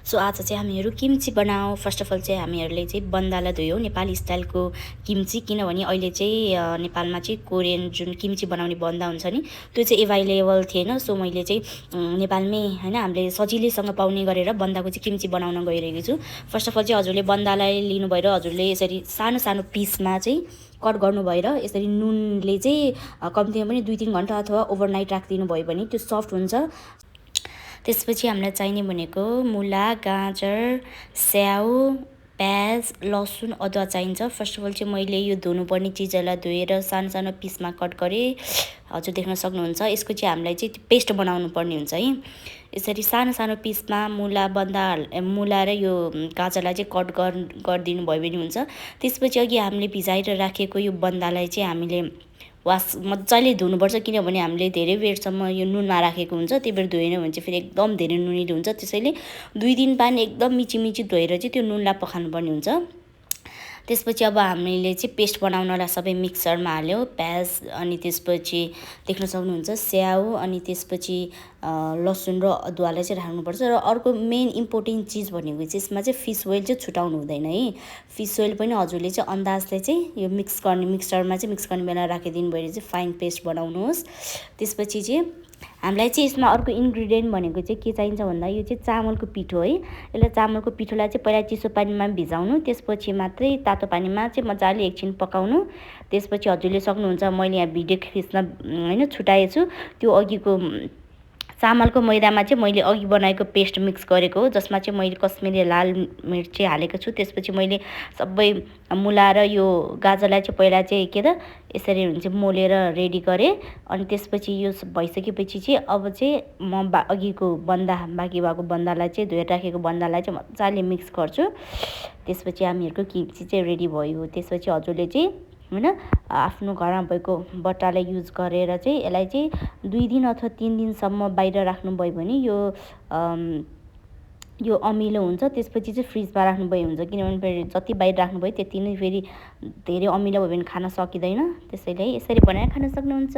So आज चाहिँ हामीहरू किम्ची बनाऊ। फर्स्ट अफ अल चाहिँ हामीहरूले चाहिँ बन्दालाई धोयौँ, नेपाली स्टाइलको किम्ची। किनभने अहिले चाहिँ नेपालमा चाहिँ कोरियन जुन किम्ची बनाउने बन्दा हुन्छ नि, त्यो चाहिँ एभाइलेबल थिएन। सो मैले चाहिँ नेपालमै होइन हामीले सजिलैसँग पाउने गरेर बन्दाको चाहिँ किम्ची बनाउन गइरहेको छु। फर्स्ट अफ अल चाहिँ हजुरले बन्दालाई लिनु भएर हजुरले यसरी सानो सानो पिसमा चाहिँ कट गर्नु भएर यसरी नुनले चाहिँ कम्तीमा पनि 2-3 घन्टा अथवा ओभरनाइट राखिदिनु भयो भने त्यो सफ्ट हुन्छ। त्यसपछि हामीलाई चाहिने भनेको मुला, गाजर, स्याउ, प्याज, लसुन, अदुवा चाहिन्छ। फर्स्ट अफ अल चाहिँ मैले यो धुनुपर्ने चिजहरूलाई धोएर सानो सानो पिसमा कट गरेँ। हजुर देख्न सक्नुहुन्छ। यसको चाहिँ हामीलाई चाहिँ पेस्ट बनाउनु पर्ने हुन्छ है। यसरी सानो सानो पिसमा मुला र यो गाजरलाई चाहिँ कट गरिदिनु भयो भने हुन्छ। त्यसपछि अघि हामीले भिजाएर राखेको यो बन्दालाई चाहिँ हामीले मजाले धुनुपर्छ, किनभने हामीले धेरै बेरसम्म यो नुनमा राखेको हुन्छ। त्यही भएर धोएन भने चाहिँ फेरि एकदम धेरै नुनिलो हुन्छ। त्यसैले 2 दिन पानी एकदम मिची धोएर चाहिँ त्यो नुनलाई पखाल्नुपर्ने हुन्छ। त्यसपछि अब हामीले चाहिँ पेस्ट बनाउनलाई सबै मिक्सरमा हाल्यौँ। प्याज अनि त्यसपछि देख्न सक्नुहुन्छ स्याउ अनि त्यसपछि लसुन र अदुवालाई चाहिँ राख्नुपर्छ। र अर्को मेन इम्पोर्टेन्ट चिज भनेको चाहिँ यसमा चाहिँ फिस ओइल चाहिँ छुटाउनु हुँदैन है। फिस ओइल पनि हजुरले चाहिँ अन्दाजले चाहिँ यो मिक्सरमा चाहिँ मिक्स गर्ने बेला राखिदिनु भएर चाहिँ फाइन पेस्ट बनाउनुहोस्। त्यसपछि चाहिँ हामीलाई चाहिँ यसमा अर्को इन्ग्रिडियन्ट भनेको चाहिँ के चाहिन्छ भन्दा यो चाहिँ चामलको पिठो है। यसलाई चामलको पिठोलाई चाहिँ पहिला चिसो पानीमा भिजाउनु, त्यसपछि मात्रै तातो पानीमा चाहिँ मजाले एकछिन पकाउनु। त्यसपछि हजुरले सक्नुहुन्छ, मैले यहाँ भिडियो खिच्न होइन छुटाएछु छु। त्यो अघिको चामलको मैदामा चाहिँ मैले अघि बनाएको पेस्ट मिक्स गरेको हो, जसमा चाहिँ मैले कश्मिरी लाल मिर्च हालेको छु। त्यसपछि मैले सबै मुला र यो गाजरलाई चाहिँ पहिला चाहिँ यसरी हुन्छ मोलेर रेडी गरेँ। अनि त्यसपछि यो भइसकेपछि चाहिँ अब चाहिँ म अघिको बाँकी भएको बन्दालाई चाहिँ धोएर राखेको बन्दालाई चाहिँ मजाले मिक्स गर्छु। त्यसपछि हामीहरूको किम्ची चाहिँ रेडी भयो। त्यसपछि हजुरले चाहिँ होइन आफ्नो घरमा भएको बट्टालाई युज गरेर चाहिँ यसलाई चाहिँ 2 दिन अथवा 3 दिनसम्म बाहिर राख्नुभयो भने यो अमिलो हुन्छ। त्यसपछि चाहिँ फ्रिजमा राख्नुभयो हुन्छ, किनभने फेरि जति बाहिर राख्नुभयो त्यति नै फेरि धेरै अमिलो भयो भने खान सकिँदैन। त्यसैले यसरी बनाएर खान सक्नुहुन्छ।